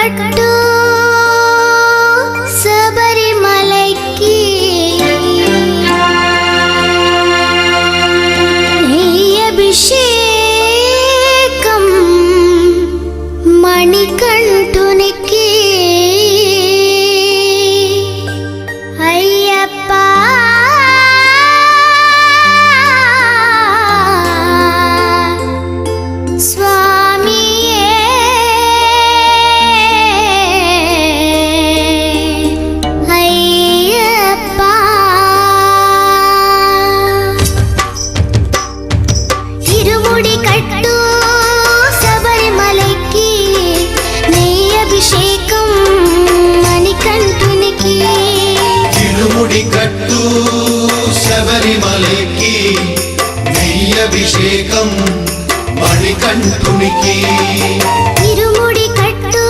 కట్టు శబరిమలైకి అభిషేకం మణికంఠునికి అయ్యప్ప కట్టు శబరిమలకి నెయ్యభిషేకం మణికంఠునికి ఇరుముడి కట్టు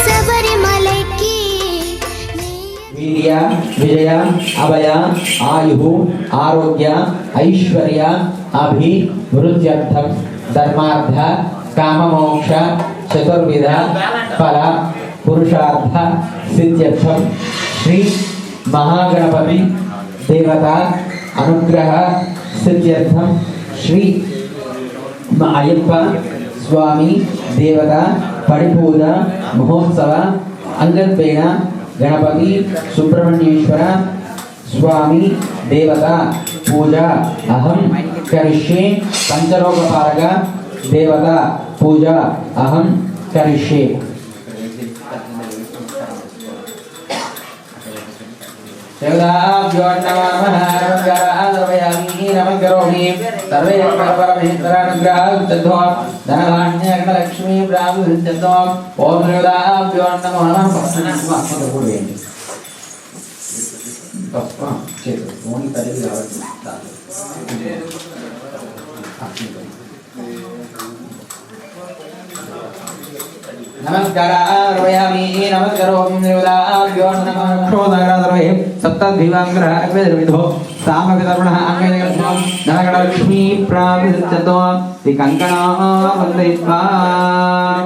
శబరిమలకి వీర్య విజయ అభయ ఆయు ఆరోగ్య ఐశ్వర్య అభివృద్ధ్యర్థం ధర్మార్థ కామమోక్ష చతుర్విధ ఫల పురుషార్థ సిద్ధ్యర్థం శ్రీ महागणपति देवता अनुग्रह सिद्ध्यर्थम श्री अय्यप्प स्वामी देवता परिपूजा महोत्सव अंगत्वेन गणपति सुब्रह्मण्येश्वर स्वामी देवता पूजा अहम करिष्ये पंचलोकपालक देवता पूजा अहम करिष्ये। धनधान्यलक्ष्मी ओम देवताभ्यो नमो नमः। नमस्कारामि नमस्कारोमि देवताभ्यो नमः। क्षोधग्रहधर्मे सप्तद्विवाङ्ग्रहविधो सामवितर्पणः अङ्गैर्गतो धनगणलक्ष्मी प्राविशतो विकङ्कणा वन्दयित्वा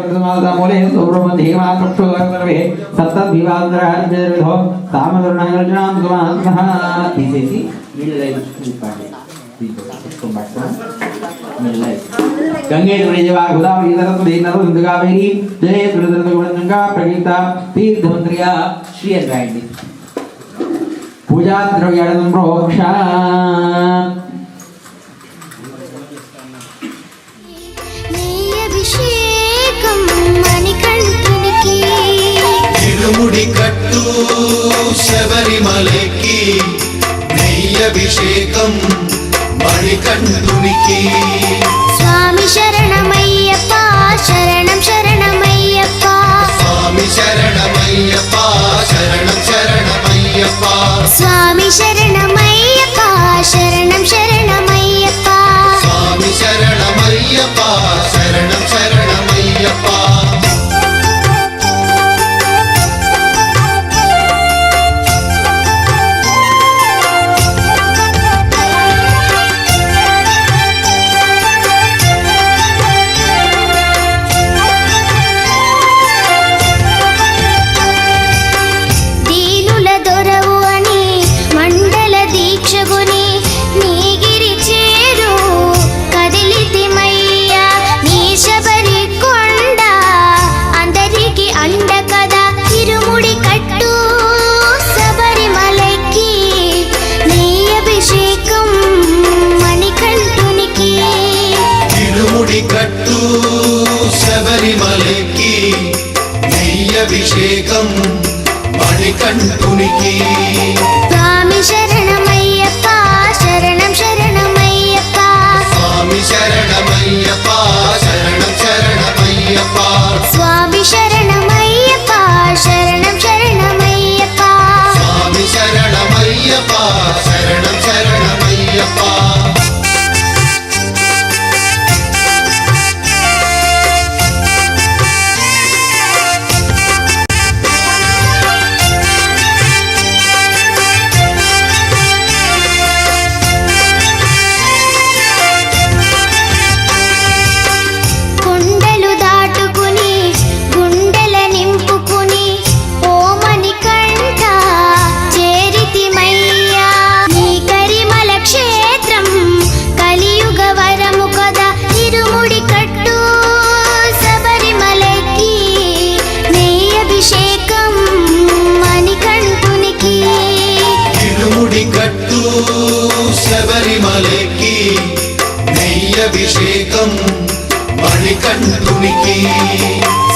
कृतमादामूले सुब्रह्मण्येमा क्षोधग्रहधर्मे सप्तद्विवाङ्ग्रहविधो सामवितर्पणः सुमानः इति गंगे जवा गोदावरी नर्मदे कावेरी जय गंगा प्रगीता तीर्थमंत्रिया श्री अंगायनी पूजा द्रव्याणं प्रोक्ष అభిషేకం మణికంఠునికి ఇరుముడి కట్టు శబరిమలకి నెయ్యభిషేకం మణికంఠునికి స్వామి శరణమయ్యప్ప శరణం శరణమయ్యప్ప స్వామి శరణమయ్యప్ప శరణం శరణమయ్యప్ప స్వామి శరణమయ్యప్ప శరణం శరణమయ్యప్ప స్వామి శరణమయ్యప్ప శరణం శరణమయ్యప్ప కట్టు శబరిమలకి నెయ్యభిషేకం మణికంఠునికి స్వామి శరణమయ్యప్ప శరణం శరణమయ్యప్ప స్వామి శరణమయ్యప్ప శరణం శరణమయ్యప్ప స్వామి శరణమయ్యప్ప శరణం శరణమయ్యప్ప స్వామి శరణమయ్యప్ప శరణం శరణమయ్యప్ప అభిషేకం మణికంఠునికి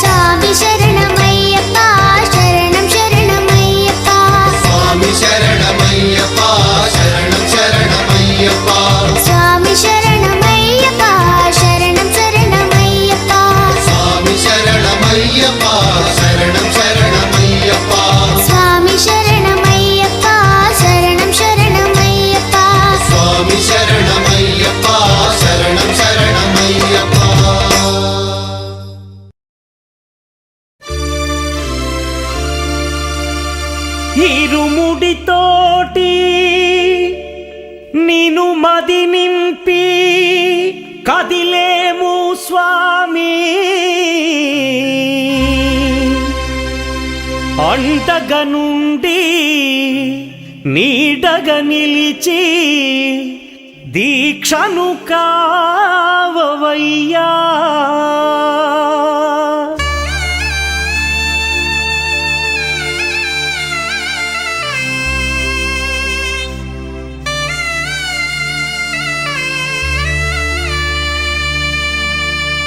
స్వామి శరణమయ్యప్ప శరణం శరణమయ్యప్ప స్వామి శరణమయ్యప్ప శరణం శరణమయ్యప్ప స్వామి శరణమయ్యప్ప శరణం శరణమయ్యప్ప స్వామి శరణమయ్యప్ప శరణం శరణమయ్యప్ప స్వామి శరణమయ్యప్ప శరణం శరణమయ్యప్ప స్వామి శరణమయ్యప్ప శరణం శరణమయ్యప్ప ఇరుముడితోటి నిను మది నింపి కదిలేము స్వామి అండగా నుండి నీడగా నిలిచి దీక్షను కావవయ్యా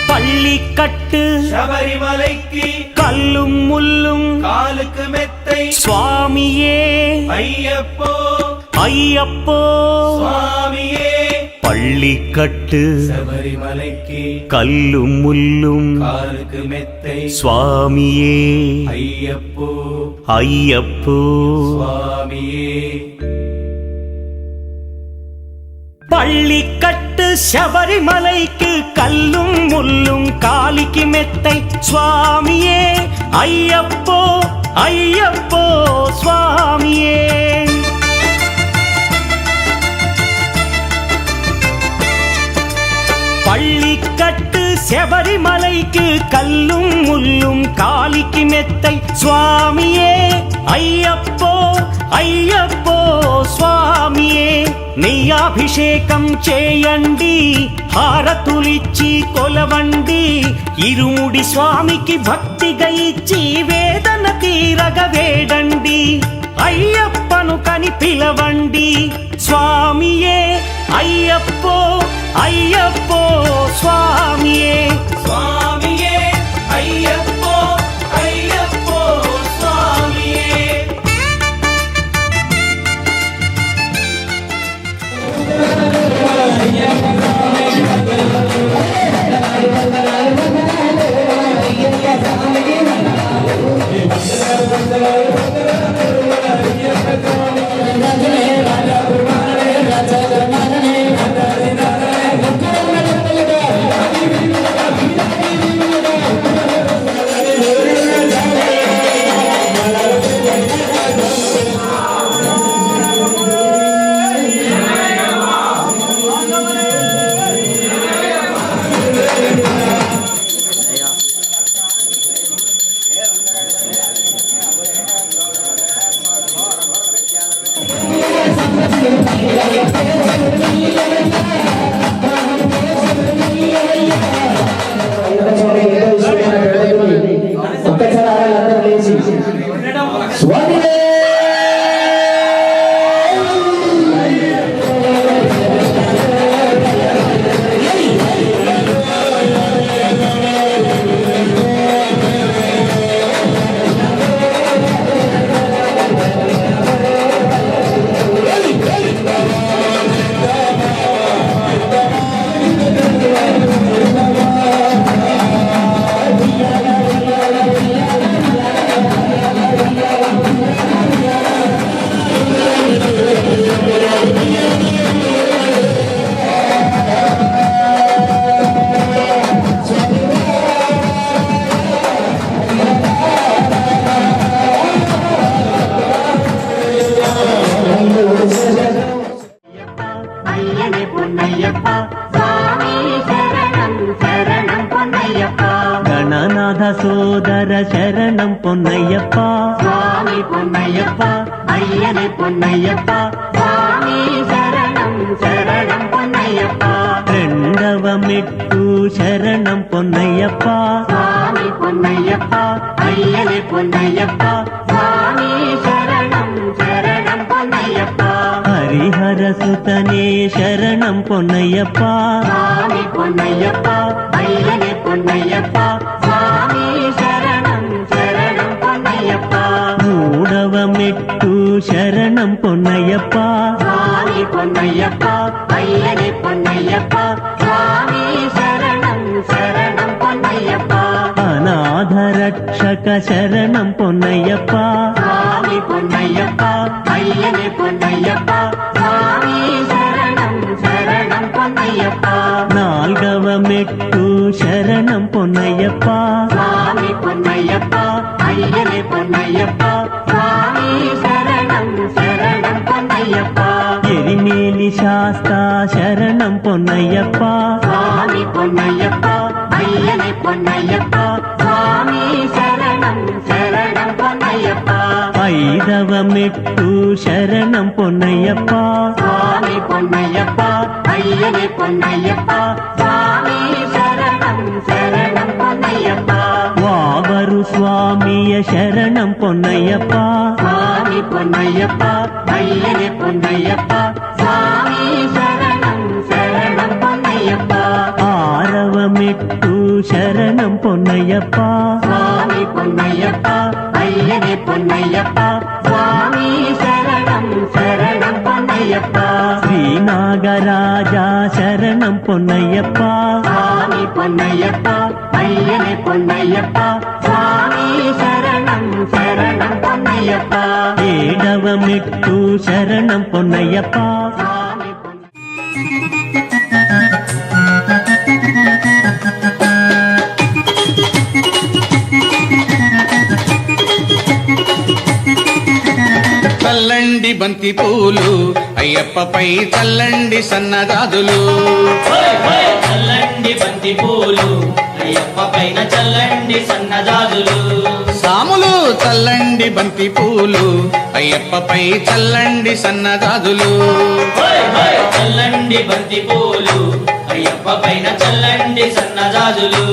பள்ளிக்கட்டு சபரிமலைக்கு கல்லும் முள்ளும் காலுக்கு மெத்தை சுவாமியே ஐயப்போ ஐயப்போ சுவாமியே பள்ளிக்கட்டு சபரிமலைக்கு கல்லும் முள்ளும் காலுக்கு மெத்தை சுவாமியே ஐயப்போ ஐயப்போ சுவாமியே பள்ளிக்கட்டு சபரிமலைக்கு கல்லும் முள்ளும் காலிக்கு மெத்தை சுவாமியே ஐயப்போ ஐயப்போ சுவாமியே பள்ளிக்கட்டு சபரிமலைக்கு கல்லும் முள்ளும் காலிக்கு மெத்தை சுவாமியே ஐயப்போ ஐயப்போ சுவாమియే నీ అభిషేకం చేయండి హారతులిచ్చి కొలవండి ఇరుముడి స్వామికి భక్తిగా ఇచ్చి వేదన తీరగ వేడండి అయ్యప్పను కని పిలవండి స్వామియే అయ్యప్పో అయ్యప్పో స్వామియే சுவாமியே ஐயப்போ ஐயப்போ சுவாமியே గణనాథ సోదర శరణం పొన్నయ్యప్ప స్వామి పొన్నయ్యప్ప అయ్యనే పొన్నయ్యప్ప స్వామి శరణం శరణం పొన్నయ్యప్ప రెండవ మెట్టు శరణం పొన్నయ్యప్ప స్వామి పొన్నయ్యప్ప అయ్యనే పొన్నయ్యప్ప స్వామి శరణం శరణం పొన్నయ్యప్ప హరిహర குமரசுதனே சரணம் பொன்னையப்பா சுவாமி பொன்னையப்பா ஐயனே பொன்னையப்பா சுவாமி சரணம் சரணம் பொன்னையப்பா மூடவமெட்டு சரணம் பொன்னையப்பா சுவாமி பொன்னையப்பா ஐயனே பொன்னையப்பா சுவாமி சரணம் சரணம் பொன்னையப்பா அநாதரட்சக சரணம் பொன்னையப்பா சுவாமி பொன்னையப்பா ஐயனே பொன்னையப்பா சுவாமி சரணம் சரணம் பொன்னையப்பா நால்கவமெட்டு சரணம் பொன்னையப்பா சுவாமி பொன்னையப்பா ஐயனே பொன்னையப்பா சுவாமி சரணம் சரணம் பொன்னையப்பா எரிமேலி சாஸ்தா சரணம் பொன்னையப்பா சுவாமி பொன்னையப்பா ஐயனே பொன்னையப்பா சுவாமி சரணம் சரணம் பொன்னையப்பா ஐதவமெட்டு சரணம் பொன்னையப்பா சுவாமி பொன்னையப்பா ஐயனே பொன்னையப்பா சுவாமி சரணம் சரணம் பொன்னையப்பா வாவரு சுவாமிய சரணம் பொன்னையப்பா சுவாமி பொன்னையப்பா ஐயனே பொன்னையப்பா சுவாமி சரணம் சரணம் பொன்னையப்பா ஆரவமெட்டு சரணம் பொன்னையப்பா சுவாமி பொன்னையப்பா ஐயனே பொன்னையப்பா சுவாமி சரணம் சரணம் பொன்னையப்பா ஸ்ரீநாகராஜா சரணம் பொன்னையப்பா சுவாமி பொன்னையப்பா ஐயனே பொன்னையப்பா சுவாமி சரணம் சரணம் பொன்னையப்பா ஏடவமெட்டு சரணம் பொன்னையப்பா சுவாமி చల్లండి బంతి పూలు అయ్యప్పపై చల్లండి సన్నదాదులు చల్లండి బంతి పూలు అయ్యప్ప పైన చల్లండి సన్నజాజులు సాములు చల్లండి బంతి పూలు అయ్యప్పపై చల్లండి సన్నదాదులు చల్లండి బంతి పూలు అయ్యప్ప పైన చల్లండి సన్నజాజులు